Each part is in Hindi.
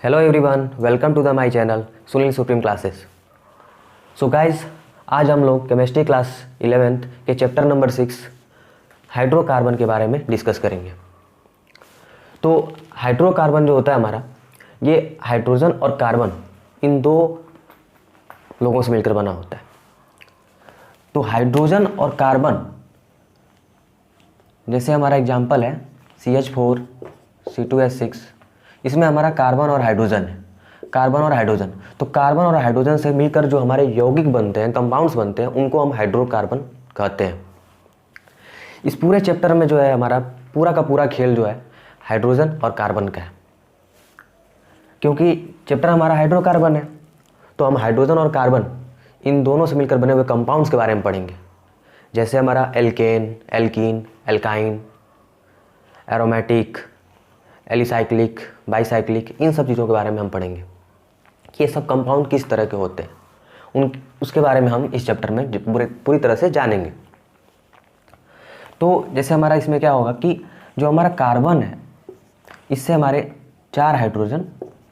Hello everyone, welcome to the my channel Sunil supreme classes. So guys, आज हम लोग केमिस्ट्री क्लास 11th के चैप्टर नंबर 6 हाइड्रोकार्बन के बारे में डिस्कस करेंगे। तो हाइड्रोकार्बन जो होता है हमारा, ये हाइड्रोजन और कार्बन इन दो लोगों से मिलकर बना होता है। तो हाइड्रोजन और कार्बन, जैसे हमारा एग्जाम्पल है CH4 C2H6, इसमें हमारा कार्बन और हाइड्रोजन है। कार्बन और हाइड्रोजन, तो कार्बन और हाइड्रोजन से मिलकर जो हमारे यौगिक बनते हैं, कंपाउंड्स बनते हैं, उनको हम हाइड्रोकार्बन कहते हैं। इस पूरे चैप्टर में जो है हमारा पूरा का पूरा खेल जो है हाइड्रोजन और कार्बन का है, क्योंकि चैप्टर हमारा हाइड्रोकार्बन है। तो हम हाइड्रोजन और कार्बन इन दोनों से मिलकर बने हुए कंपाउंड्स के बारे में पढ़ेंगे, जैसे हमारा alkane, alkene, alkyne, aromatic, alicyclic, bicyclic, इन सब चीज़ों के बारे में हम पढ़ेंगे कि ये सब कंपाउंड किस तरह के होते हैं। उसके बारे में हम इस चैप्टर में पूरी तरह से जानेंगे। तो जैसे हमारा इसमें क्या होगा कि जो हमारा कार्बन है, इससे हमारे 4 हाइड्रोजन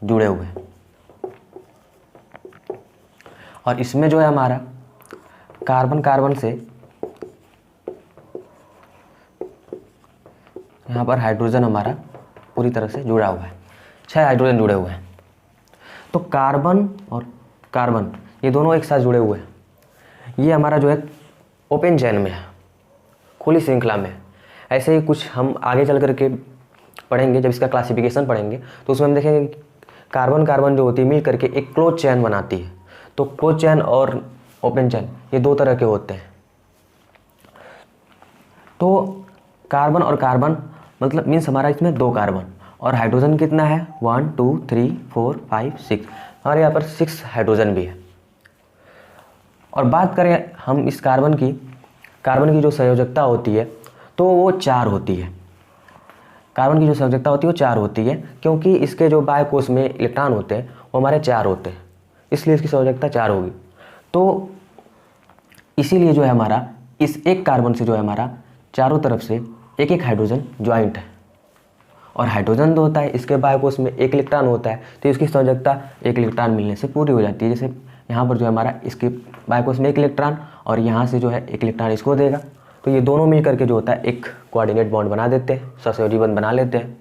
जुड़े हुए हैं, और इसमें जो है हमारा कार्बन कार्बन से यहाँ पर हाइड्रोजन हमारा पूरी तरह से जुड़ा हुआ है, 6 हाइड्रोजन जुड़े हुए हैं। तो कार्बन और कार्बन ये दोनों एक साथ जुड़े हुए हैं। ये हमारा जो है ओपन चेन में है, खुली श्रृंखला में है। ऐसे ही कुछ हम आगे चल करके पढ़ेंगे, जब इसका क्लासिफिकेशन पढ़ेंगे तो उसमें हम देखेंगे कि कार्बन कार्बन जो होती है मिल करके एक क्लोज चेन बनाती है। तो क्लोज चेन और ओपन चेन ये 2 तरह के होते हैं। तो कार्बन और कार्बन मतलब मीन्स हमारा इसमें 2 कार्बन, और हाइड्रोजन कितना है 1 2 3 4 5 6, हमारे यहाँ पर 6 हाइड्रोजन भी है। और बात करें हम इस कार्बन की जो संयोजकता होती है तो वो 4 होती है। कार्बन की जो संयोजकता होती है वो 4 होती है, क्योंकि इसके जो बाह्य कोश में इलेक्ट्रॉन होते हैं वो हमारे 4 होते हैं, इसलिए इसकी संयोजकता 4 होगी। तो इसीलिए जो है हमारा इस एक कार्बन से जो है हमारा चारों तरफ से एक एक हाइड्रोजन ज्वाइंट है। और हाइड्रोजन जो होता है इसके बाह्य कोश में 1 इलेक्ट्रॉन होता है, तो इसकी संयोजकता 1 इलेक्ट्रॉन मिलने से पूरी हो जाती है। जैसे यहाँ पर जो है हमारा इसके बाह्य कोश में 1 इलेक्ट्रॉन, और यहाँ से जो है 1 इलेक्ट्रॉन इसको देगा, तो ये दोनों मिल करके जो होता है एक कोऑर्डिनेट बॉन्ड बना देते हैं, सहसंयोजी बंध बना लेते हैं।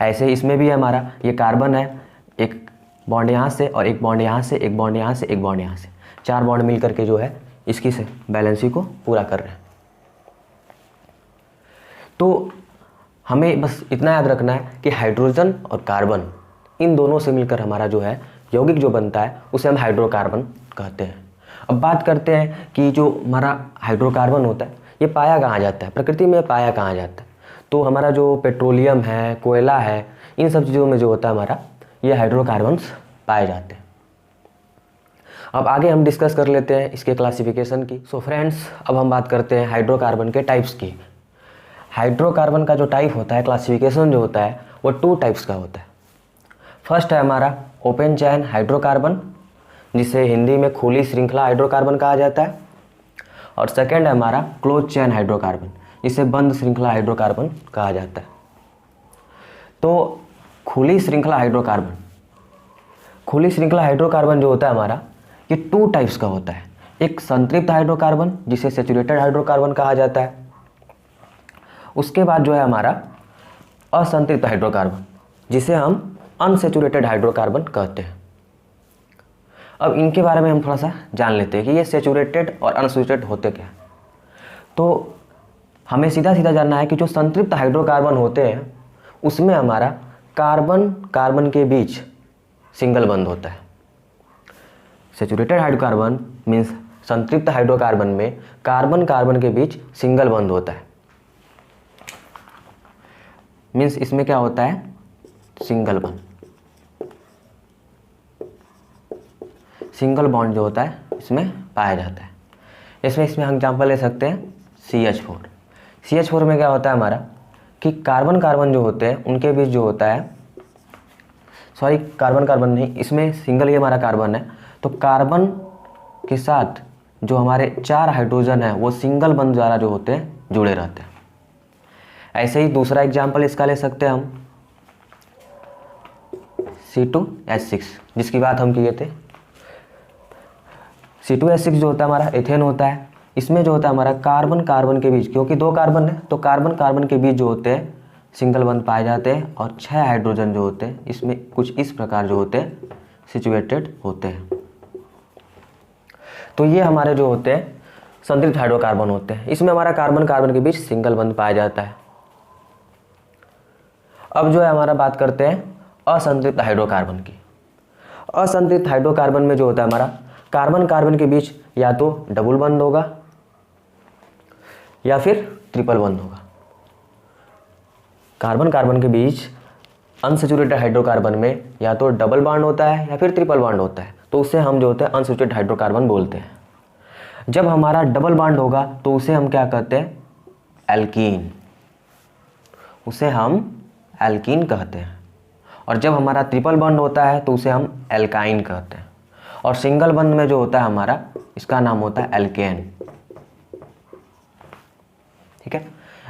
ऐसे इसमें भी हमारा ये कार्बन है, एक बॉन्ड यहाँ से और एक बॉन्ड यहाँ से, एक बॉन्ड यहाँ से, एक बॉन्ड यहाँ से, 4 बॉन्ड मिल करके जो है इसकी से बैलेंसी को पूरा कर रहे हैं। तो हमें बस इतना याद रखना है कि हाइड्रोजन और कार्बन इन दोनों से मिलकर हमारा जो है यौगिक जो बनता है उसे हम हाइड्रोकार्बन कहते हैं। अब बात करते हैं कि जो हमारा हाइड्रोकार्बन होता है ये पाया कहाँ जाता है, प्रकृति में पाया कहाँ जाता है। तो हमारा जो पेट्रोलियम है, कोयला है, इन सब चीज़ों में जो होता है हमारा ये हाइड्रोकार्बन्स पाए जाते हैं। अब आगे हम डिस्कस कर लेते हैं इसके क्लासिफिकेशन की। सो फ्रेंड्स, अब हम बात करते हैं हाइड्रोकार्बन के टाइप्स की। हाइड्रोकार्बन का जो टाइप होता है, क्लासिफिकेशन जो होता है वो 2 टाइप्स का होता है। फर्स्ट है हमारा ओपन चैन हाइड्रोकार्बन, जिसे हिंदी में खुली श्रृंखला हाइड्रोकार्बन कहा जाता है। और सेकंड है हमारा क्लोज चैन हाइड्रोकार्बन, जिसे बंद श्रृंखला हाइड्रोकार्बन कहा जाता है। तो खुली श्रृंखला हाइड्रोकार्बन जो होता है हमारा ये 2 टाइप्स का होता है। एक संतृप्त हाइड्रोकार्बन, जिसे सैचुरेटेड हाइड्रोकार्बन कहा जाता है। उसके बाद जो है हमारा असंतृप्त हाइड्रोकार्बन, जिसे हम अनसैचुरेटेड हाइड्रोकार्बन कहते हैं। अब इनके बारे में हम थोड़ा सा जान लेते हैं कि ये सैचुरेटेड और अनसैचुरेटेड होते क्या हैं। तो हमें सीधा सीधा जानना है कि जो संतृप्त हाइड्रोकार्बन होते हैं उसमें हमारा कार्बन कार्बन के बीच सिंगल बंध होता है। सैचुरेटेड हाइड्रोकार्बन मीन्स संतृप्त हाइड्रोकार्बन में कार्बन कार्बन के बीच सिंगल बंध होता है। मीन्स इसमें क्या होता है, सिंगल बॉन्ड, सिंगल बॉन्ड जो होता है इसमें पाया जाता है। इसमें हम एग्जाम्पल ले सकते हैं CH4 में क्या होता है हमारा कि कार्बन कार्बन जो होते हैं उनके बीच जो होता है, सॉरी कार्बन कार्बन नहीं, इसमें सिंगल ही हमारा कार्बन है, तो कार्बन के साथ जो हमारे 4 हाइड्रोजन है वो सिंगल बॉन्ड द्वारा जो होते हैं जुड़े रहते हैं। ऐसे ही दूसरा एग्जाम्पल इसका ले सकते हैं हम C2H6 जिसकी बात हम किए थे। C2H6 जो होता है हमारा एथेन होता है। इसमें जो होता है हमारा कार्बन कार्बन के बीच, क्योंकि 2 कार्बन है तो कार्बन कार्बन के बीच जो होते हैं सिंगल बंध पाए जाते हैं और 6 हाइड्रोजन जो होते हैं इसमें कुछ इस प्रकार जो होते हैं सिचुएटेड होते हैं। तो ये हमारे जो होते हैं संतृप्त हाइड्रोकार्बन होते हैं। इसमें हमारा कार्बन कार्बन के बीच सिंगल बंध पाया जाता है। अब जो है हमारा बात करते हैं असंतृप्त हाइड्रोकार्बन की। असंतृप्त हाइड्रोकार्बन में जो होता है हमारा कार्बन कार्बन के बीच या तो डबल बंध होगा या फिर ट्रिपल बंध होगा। कार्बन कार्बन के बीच अनसैचुरेटेड हाइड्रोकार्बन में या तो डबल बॉन्ड होता है या फिर ट्रिपल बॉन्ड होता है, तो उसे हम जो होते हैं अनसैचुरेटेड हाइड्रोकार्बन बोलते हैं। जब हमारा डबल बॉन्ड होगा तो उसे हम क्या कहते हैं? एल्कीन। उसे हम एल्कीन कहते हैं। और जब हमारा ट्रिपल बॉन्ड होता है तो उसे हम एल्काइन कहते हैं। और सिंगल बॉन्ड में जो होता है हमारा, इसका नाम होता है एल्केन। ठीक है,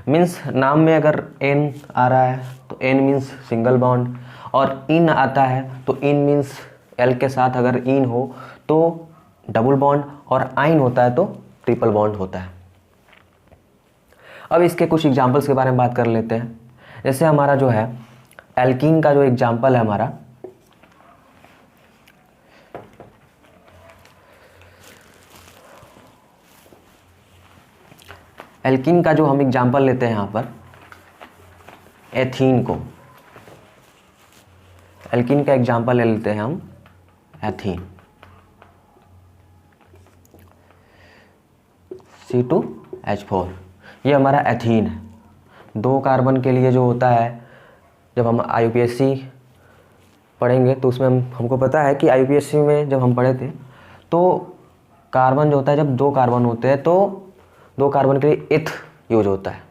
मीन्स नाम में अगर एन आ रहा है तो एन मीन्स सिंगल बॉन्ड, और इन आता है तो इन मीन्स एल के साथ अगर इन हो तो डबल बॉन्ड, और आइन होता है तो ट्रिपल बॉन्ड होता है। अब इसके कुछ एग्जांपल्स के बारे में बात कर लेते हैं। जैसे हमारा जो है एल्कीन का जो एग्जांपल है हमारा, एल्कीन का जो हम एग्जांपल लेते हैं यहाँ पर एथीन को, एल्कीन का एग्जांपल ले लेते हैं हम एथीन। C2H4 ये हमारा एथीन है। 2 कार्बन के लिए जो होता है, जब हम IUPAC पढ़ेंगे तो उसमें हमको पता है कि IUPAC में जब हम पढ़े थे तो कार्बन जो होता है, जब 2 कार्बन होते हैं तो 2 कार्बन के लिए एथ यूज होता है।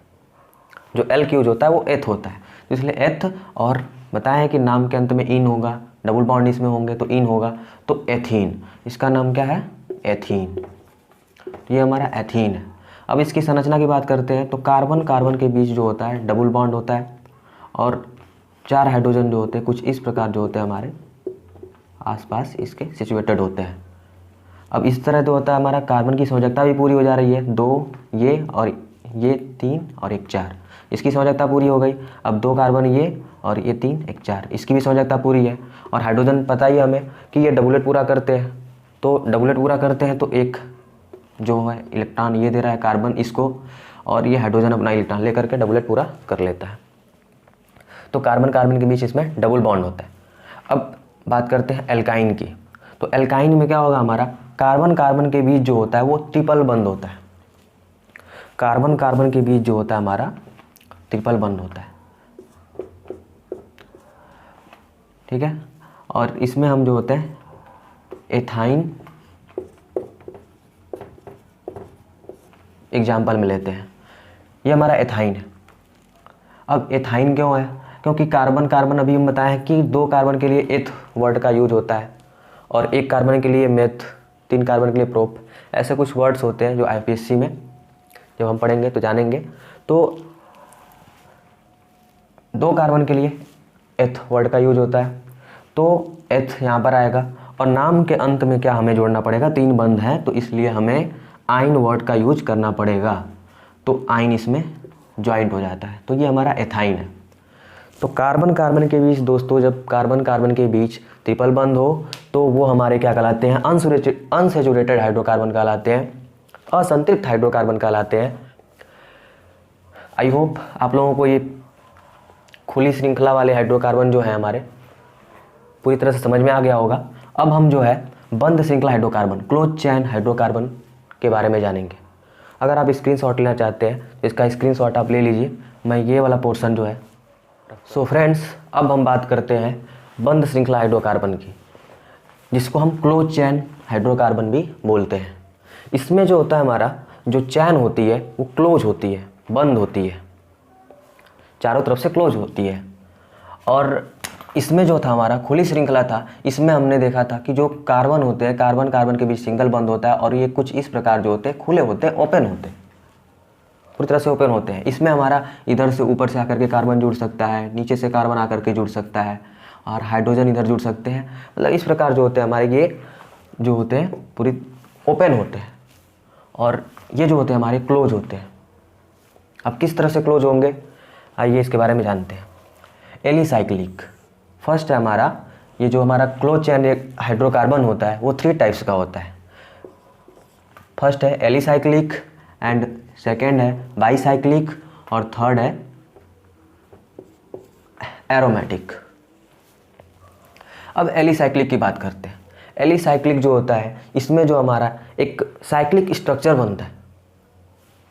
जो एल यूज होता है वो एथ होता है, तो इसलिए एथ, और बताया है कि नाम के अंत में इन होगा, डबल बॉन्ड इसमें होंगे तो इन होगा, तो एथीन। इसका नाम क्या है? एथीन। ये हमारा एथीन है। अब इसकी संरचना की बात करते हैं तो कार्बन कार्बन के बीच जो होता है डबल बॉन्ड होता है, और 4 हाइड्रोजन जो होते हैं कुछ इस प्रकार जो होते हैं हमारे आसपास इसके सिचुएटेड होते हैं। अब इस तरह जो होता है हमारा कार्बन की संयोजकता भी पूरी हो जा रही है। 2 ये और ये 3 और 1 4, इसकी संयोजकता पूरी हो गई। अब 2 कार्बन ये और ये 3 1 4, इसकी भी संयोजकता पूरी है। और हाइड्रोजन पता ही हमें कि ये डबलेट पूरा करते हैं, तो डबलेट पूरा करते हैं तो एक जो है इलेक्ट्रॉन ये दे रहा है कार्बन इसको, और ये हाइड्रोजन अपना इलेक्ट्रॉन लेकर के डबलेट पूरा कर लेता है। तो कार्बन कार्बन के बीच इसमें डबल बॉन्ड होता है। अब बात करते हैं एल्काइन की। तो एल्काइन में क्या होगा हमारा, कार्बन कार्बन के बीच जो होता है वो ट्रिपल बंध होता है। कार्बन कार्बन के बीच जो होता है हमारा ट्रिपल बंध होता है। ठीक है, और इसमें हम जो होते हैं एथाइन एग्जाम्पल में लेते हैं। ये हमारा एथाइन है। अब एथाइन क्यों है? क्योंकि कार्बन कार्बन अभी हम बताए हैं कि 2 कार्बन के लिए एथ वर्ड का यूज होता है, और 1 कार्बन के लिए मेथ, 3 कार्बन के लिए प्रोप, ऐसे कुछ वर्ड्स होते हैं जो IUPAC में जब हम पढ़ेंगे तो जानेंगे। तो 2 कार्बन के लिए एथ वर्ड का यूज होता है, तो एथ यहाँ पर आएगा, और नाम के अंत में क्या हमें जोड़ना पड़ेगा? 3 बंध हैं, तो इसलिए हमें आइन वर्ड का यूज करना पड़ेगा, तो आइन इसमें ज्वाइंट हो जाता है। तो ये हमारा एथाइन है। तो कार्बन कार्बन के बीच दोस्तों, जब कार्बन कार्बन के बीच ट्रिपल बंध हो तो वो हमारे क्या कहलाते हैं? अनसैचुरेटेड हाइड्रोकार्बन कहलाते हैं, असंतृप्त हाइड्रोकार्बन कहलाते हैं। आई होप आप लोगों को ये खुली श्रृंखला वाले हाइड्रोकार्बन जो है हमारे पूरी तरह से समझ में आ गया होगा। अब हम जो है बंद श्रृंखला हाइड्रोकार्बन, क्लोज चैन हाइड्रोकार्बन के बारे में जानेंगे। अगर आप स्क्रीनशॉट लेना चाहते हैं तो इसका स्क्रीनशॉट आप ले लीजिए, मैं ये वाला पोर्शन जो है। सो फ्रेंड्स, अब हम बात करते हैं बंद श्रृंखला हाइड्रोकार्बन की, जिसको हम क्लोज चैन हाइड्रोकार्बन भी बोलते हैं। इसमें जो होता है हमारा जो चैन होती है वो क्लोज होती है, बंद होती है, चारों तरफ से क्लोज होती है। और इसमें जो था हमारा खुली श्रृंखला था, इसमें हमने देखा था कि जो कार्बन होते हैं, कार्बन कार्बन के बीच सिंगल बंद होता है, और ये कुछ इस प्रकार जो होते हैं खुले होते हैं, ओपन होते हैं, पूरी तरह से ओपन होते हैं। इसमें हमारा इधर से ऊपर से आकर के कार्बन जुड़ सकता है, नीचे से कार्बन आकर के जुड़ सकता है, और हाइड्रोजन इधर जुड़ सकते हैं। मतलब इस प्रकार जो होते हैं हमारे ये जो होते हैं पूरी ओपन होते हैं और ये जो होते हैं हमारे क्लोज होते हैं। अब किस तरह से क्लोज होंगे आइए इसके बारे में जानते हैं। एलिसाइक्लिक फर्स्ट है हमारा, ये जो हमारा क्लोज चेन हाइड्रोकार्बन होता है वो 3 टाइप्स का होता है। फर्स्ट है एलिसाइक्लिक एंड सेकेंड है बाईसाइक्लिक और थर्ड है एरोमेटिक। अब एलिसाइक्लिक की बात करते हैं। एलिसाइक्लिक जो होता है इसमें जो हमारा एक साइक्लिक स्ट्रक्चर बनता है,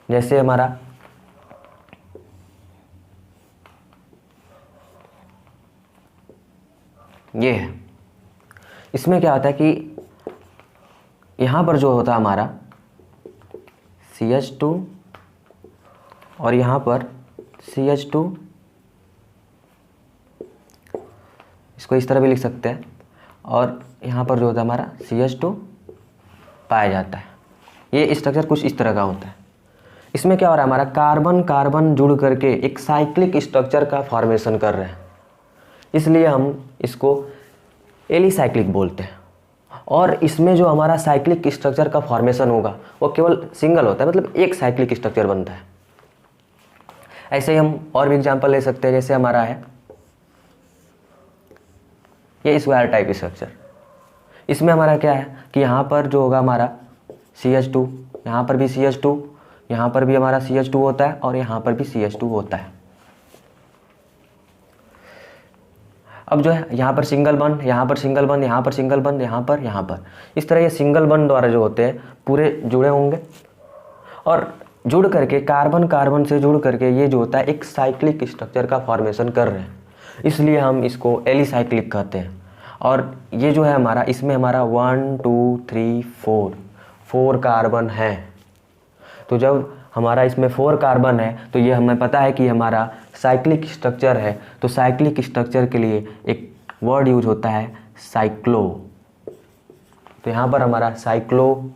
जैसे हमारा ये है। इसमें क्या होता है कि यहाँ पर जो होता है हमारा CH2 और यहाँ पर CH2, इसको इस तरह भी लिख सकते हैं, और यहाँ पर जो होता है हमारा CH2 पाया जाता है। ये स्ट्रक्चर कुछ इस तरह का होता है। इसमें क्या हो रहा है हमारा कार्बन कार्बन जुड़ करके एक साइक्लिक स्ट्रक्चर का फॉर्मेशन कर रहे हैं, इसलिए हम इसको एलिसाइक्लिक बोलते हैं। और इसमें जो हमारा साइक्लिक स्ट्रक्चर का फॉर्मेशन होगा वो केवल सिंगल होता है, मतलब एक साइक्लिक स्ट्रक्चर बनता है। ऐसे ही हम और भी एग्जांपल ले सकते हैं, जैसे हमारा है ये स्क्वायर टाइप स्ट्रक्चर। इसमें हमारा क्या है कि यहाँ पर जो होगा हमारा CH2, यहाँ पर भी CH2, यहाँ पर भी हमारा CH2 होता है और यहाँ पर भी CH2 होता है। अब जो है यहाँ पर सिंगल बॉन्ड, यहाँ पर सिंगल बॉन्ड, यहाँ पर सिंगल बॉन्ड, यहाँ पर, इस तरह ये सिंगल बॉन्ड द्वारा जो होते हैं पूरे जुड़े होंगे और जुड़ करके कार्बन कार्बन से जुड़ करके ये जो होता है एक साइक्लिक स्ट्रक्चर का फॉर्मेशन कर रहे हैं, इसलिए हम इसको एलिसाइक्लिक कहते हैं। और ये जो है हमारा, इसमें हमारा 1 2 3 4 कार्बन है। तो जब हमारा इसमें 4 कार्बन है तो ये हमें पता है कि हमारा साइक्लिक स्ट्रक्चर है। तो साइक्लिक स्ट्रक्चर के लिए एक वर्ड यूज होता है साइक्लो। तो यहाँ पर हमारा साइक्लो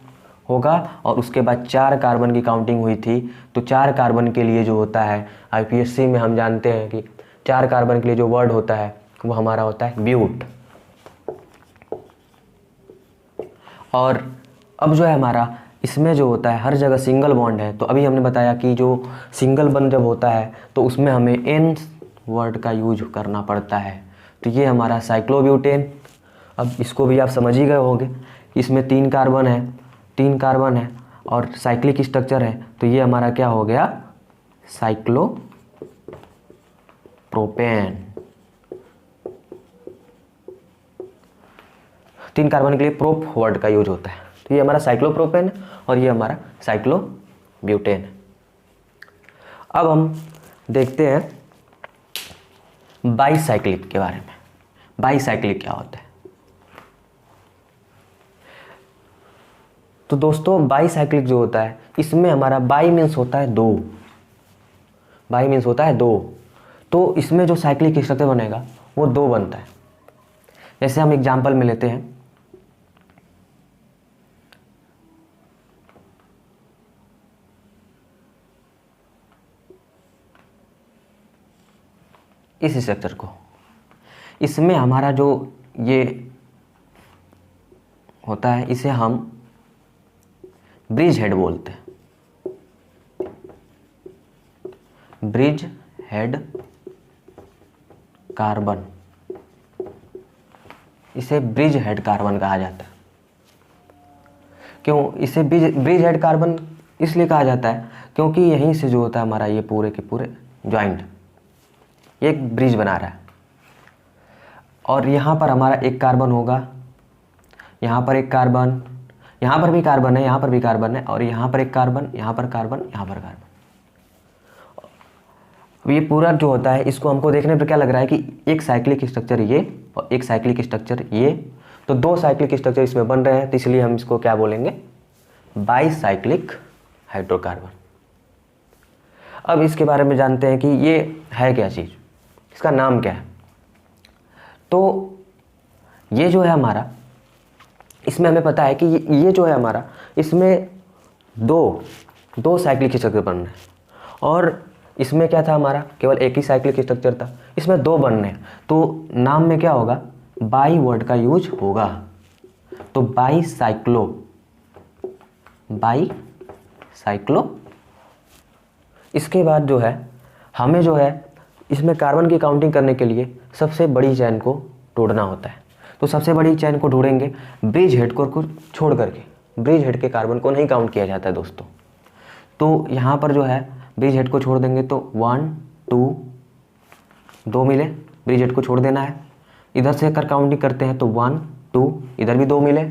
होगा और उसके बाद 4 कार्बन की काउंटिंग हुई थी। तो 4 कार्बन के लिए जो होता है IPSC में हम जानते हैं कि 4 कार्बन के लिए जो वर्ड होता है वो हमारा होता है ब्यूट। और अब जो है हमारा इसमें जो होता है हर जगह सिंगल बॉन्ड है। तो अभी हमने बताया कि जो सिंगल बॉन्ड जब होता है तो उसमें हमें N वर्ड का यूज करना पड़ता है। तो ये हमारा साइक्लोब्यूटेन। अब इसको भी आप समझ ही गए होंगे, इसमें 3 कार्बन है और साइक्लिक स्ट्रक्चर है। तो ये हमारा क्या हो गया, साइक्लोप्रोपेन। 3 कार्बन के लिए प्रोप वर्ड का यूज होता है। तो ये हमारा साइक्लोप्रोपेन और ये हमारा साइक्लोब्यूटेन। अब हम देखते हैं बाईसाइक्लिक के बारे में। बाईसाइक्लिक क्या होता है? तो दोस्तों बाईसाइक्लिक जो होता है इसमें हमारा बाई मीन्स होता है 2, बाई मीन्स होता है 2। तो इसमें जो साइक्लिक स्ट्रक्चर बनेगा वो 2 बनता है। जैसे हम एग्जाम्पल में लेते हैं, इस स्ट्रक्चर को, इसमें हमारा जो ये होता है इसे हम ब्रिज हेड बोलते हैं। ब्रिज हेड कार्बन, इसे ब्रिज हेड कार्बन कहा जाता है। क्यों इसे ब्रिज हेड कार्बन इसलिए कहा जाता है क्योंकि यहीं से जो होता है हमारा ये पूरे के पूरे जॉइंट ये एक ब्रिज बना रहा है। और यहाँ पर हमारा एक कार्बन होगा, यहाँ पर एक कार्बन, यहाँ पर भी कार्बन है, यहाँ पर भी कार्बन है, और यहाँ पर एक कार्बन, यहाँ पर कार्बन, यहाँ पर कार्बन। अब ये पूरा जो होता है इसको हमको देखने पर क्या लग रहा है कि एक साइक्लिक स्ट्रक्चर ये और एक साइक्लिक स्ट्रक्चर ये, तो 2 साइक्लिक स्ट्रक्चर इसमें बन रहे हैं। तो इसलिए हम इसको क्या बोलेंगे, बाईसाइक्लिक हाइड्रोकार्बन। अब इसके बारे में जानते हैं कि ये है क्या चीज़, इसका नाम क्या है। तो ये जो है हमारा, इसमें हमें पता है कि ये जो है हमारा, इसमें दो साइक्लिक स्ट्रक्चर बन रहे हैं। और इसमें क्या था हमारा, केवल एक ही साइक्लिक स्ट्रक्चर था, इसमें 2 बनने, तो नाम में क्या होगा, बाई वर्ड का यूज होगा। तो बाई साइक्लो। इसके बाद जो है हमें जो है इसमें कार्बन की काउंटिंग करने के लिए सबसे बड़ी चैन को ढूंढना होता है। तो सबसे बड़ी चैन को ढूंढेंगे ब्रिज हेड को छोड़ करके, ब्रिज हेड के कार्बन को नहीं काउंट किया जाता है दोस्तों। तो यहाँ पर जो है ब्रिज हेड को छोड़ देंगे तो 1 2 2 मिले, ब्रिज हेड को छोड़ देना है। इधर से कर काउंटिंग करते हैं तो 1 2, इधर भी 2 मिले।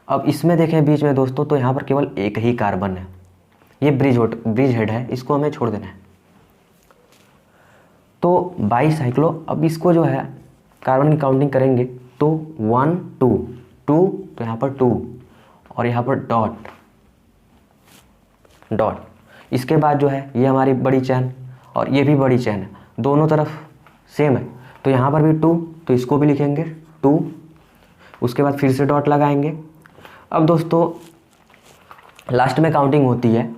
अब इसमें देखें बीच में दोस्तों, तो यहाँ पर केवल एक ही कार्बन है, ये ब्रिज हेड है, इसको हमें छोड़ देना है। तो बाई साइक्लो, अब इसको जो है कार्बन की काउंटिंग करेंगे तो 1 2 2, तो यहाँ पर 2 और यहाँ पर डॉट। इसके बाद जो है ये हमारी बड़ी चैन और ये भी बड़ी चैन है, दोनों तरफ सेम है, तो यहाँ पर भी 2, तो इसको भी लिखेंगे 2। उसके बाद फिर से डॉट लगाएंगे। अब दोस्तों लास्ट में काउंटिंग होती है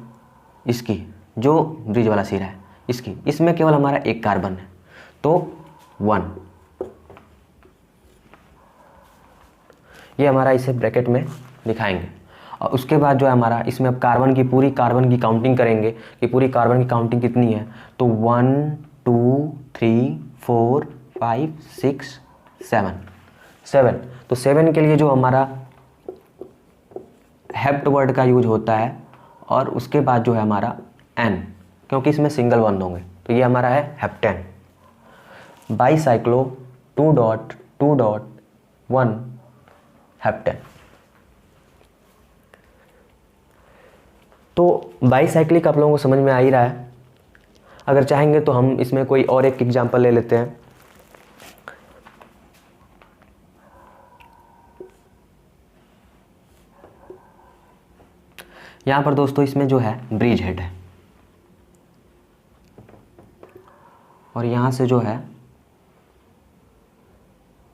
इसकी, जो ब्रिज वाला सिरा है इसकी, इसमें केवल हमारा एक कार्बन है तो 1, ये हमारा इसे ब्रैकेट में दिखाएंगे। और उसके बाद जो है हमारा इसमें अब पूरी कार्बन की काउंटिंग करेंगे कि पूरी कार्बन की काउंटिंग कितनी है, तो 1 2 3 4 5 6 7। तो 7 के लिए जो हमारा हेप्ट वर्ड का यूज होता है और उसके बाद जो है हमारा एन, क्योंकि इसमें सिंगल बॉन्ड होंगे, तो ये हमारा है heptane. By cyclo 2 dot 1 heptane. तो बाई साइक्लिक आप लोगों को समझ में आ ही रहा है। अगर चाहेंगे तो हम इसमें कोई और एक एग्जांपल ले लेते हैं। यहाँ पर दोस्तों इसमें जो है ब्रिज हेड है और यहाँ से जो है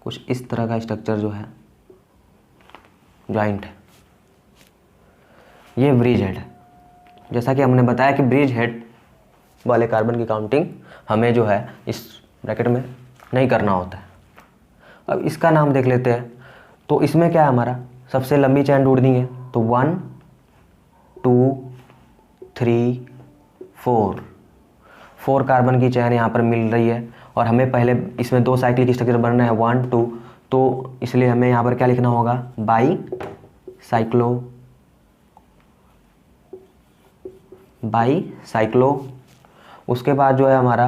कुछ इस तरह का स्ट्रक्चर जो है जॉइंट है, ये ब्रिज हेड है। जैसा कि हमने बताया कि ब्रिज हेड वाले कार्बन की काउंटिंग हमें जो है इस ब्रैकेट में नहीं करना होता है। अब इसका नाम देख लेते हैं। तो इसमें क्या है, हमारा सबसे लंबी चैन ढूंढनी है, तो 1 2 3 4 कार्बन की चैन यहाँ पर मिल रही है और हमें पहले इसमें 2 साइक्लिक स्ट्रक्चर बनना है 1 2, तो इसलिए हमें यहाँ पर क्या लिखना होगा, बाई साइक्लो। उसके बाद जो है हमारा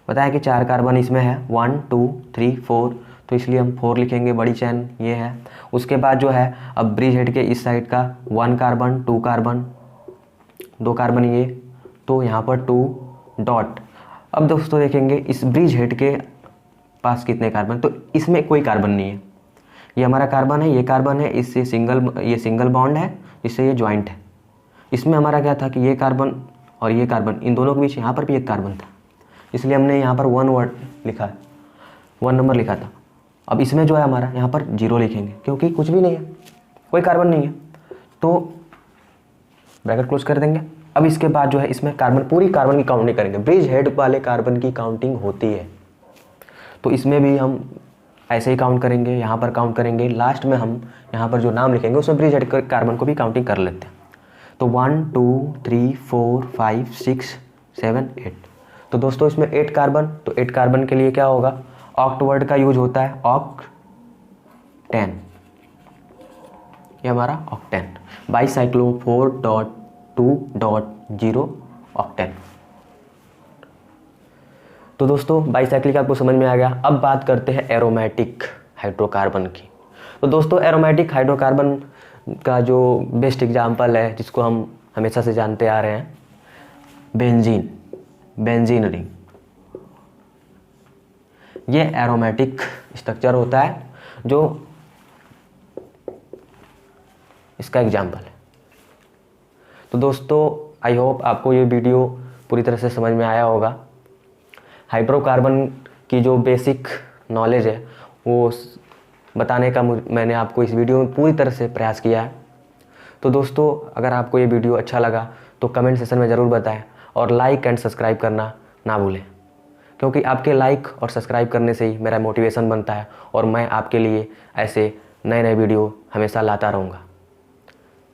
बताया कि 4 कार्बन इसमें है 1 2 3 4, तो इसलिए हम 4 लिखेंगे, बड़ी चैन ये है। उसके बाद जो है अब ब्रिज हेड के इस साइड का 1 कार्बन 2 कार्बन 2 कार्बन ये, तो यहाँ पर 2 डॉट। अब दोस्तों देखेंगे इस ब्रिज हेड के पास कितने कार्बन, तो इसमें कोई कार्बन नहीं है, ये हमारा कार्बन है, ये कार्बन है, इससे ये सिंगल बॉन्ड है, इससे ये जॉइंट है। इसमें हमारा क्या था कि ये कार्बन और ये कार्बन, इन दोनों के बीच यहाँ पर भी एक कार्बन था, इसलिए हमने यहाँ पर 1 वर्ड लिखा है, 1 नंबर लिखा था। अब इसमें जो है हमारा यहाँ पर 0 लिखेंगे क्योंकि कुछ भी नहीं है, कोई कार्बन नहीं है, तो ब्रैकेट क्लोज कर देंगे। अब इसके बाद जो है इसमें पूरी कार्बन की काउंटिंग करेंगे, ब्रिज हेड वाले कार्बन की काउंटिंग होती है, तो इसमें भी हम ऐसे ही काउंट करेंगे, यहाँ पर काउंट करेंगे, लास्ट में हम यहाँ पर जो नाम लिखेंगे उसमें ब्रिज हेड कार्बन को भी काउंटिंग कर लेते हैं। तो 1 2 3 4 5 6 7 8, तो दोस्तों इसमें 8 कार्बन, तो 8 कार्बन के लिए क्या होगा, ऑक्ट वर्ड का यूज होता है, ऑक्टेन, ये हमारा ऑक्टेन। By cyclo 4.2.0 octane. तो दोस्तों बाईसाइक्लिक आपको समझ में आ गया। अब बात करते हैं एरोमेटिक हाइड्रोकार्बन की। तो दोस्तों एरोमेटिक हाइड्रोकार्बन का जो बेस्ट एग्जाम्पल है, जिसको हम हमेशा से जानते आ रहे हैं, बेंजीन रिंग। ये एरोमेटिक स्ट्रक्चर होता है जो इसका एग्जाम्पल है। तो दोस्तों आई होप आपको ये वीडियो पूरी तरह से समझ में आया होगा। हाइड्रोकार्बन की जो बेसिक नॉलेज है वो बताने का मैंने आपको इस वीडियो में पूरी तरह से प्रयास किया है। तो दोस्तों अगर आपको ये वीडियो अच्छा लगा तो कमेंट सेक्शन में ज़रूर बताएं और लाइक एंड सब्सक्राइब करना ना भूलें, क्योंकि आपके लाइक और सब्सक्राइब करने से ही मेरा मोटिवेशन बनता है और मैं आपके लिए ऐसे नए नए वीडियो हमेशा लाता रहूँगा।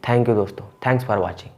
थैंक यू दोस्तों, थैंक्स फॉर वॉचिंग।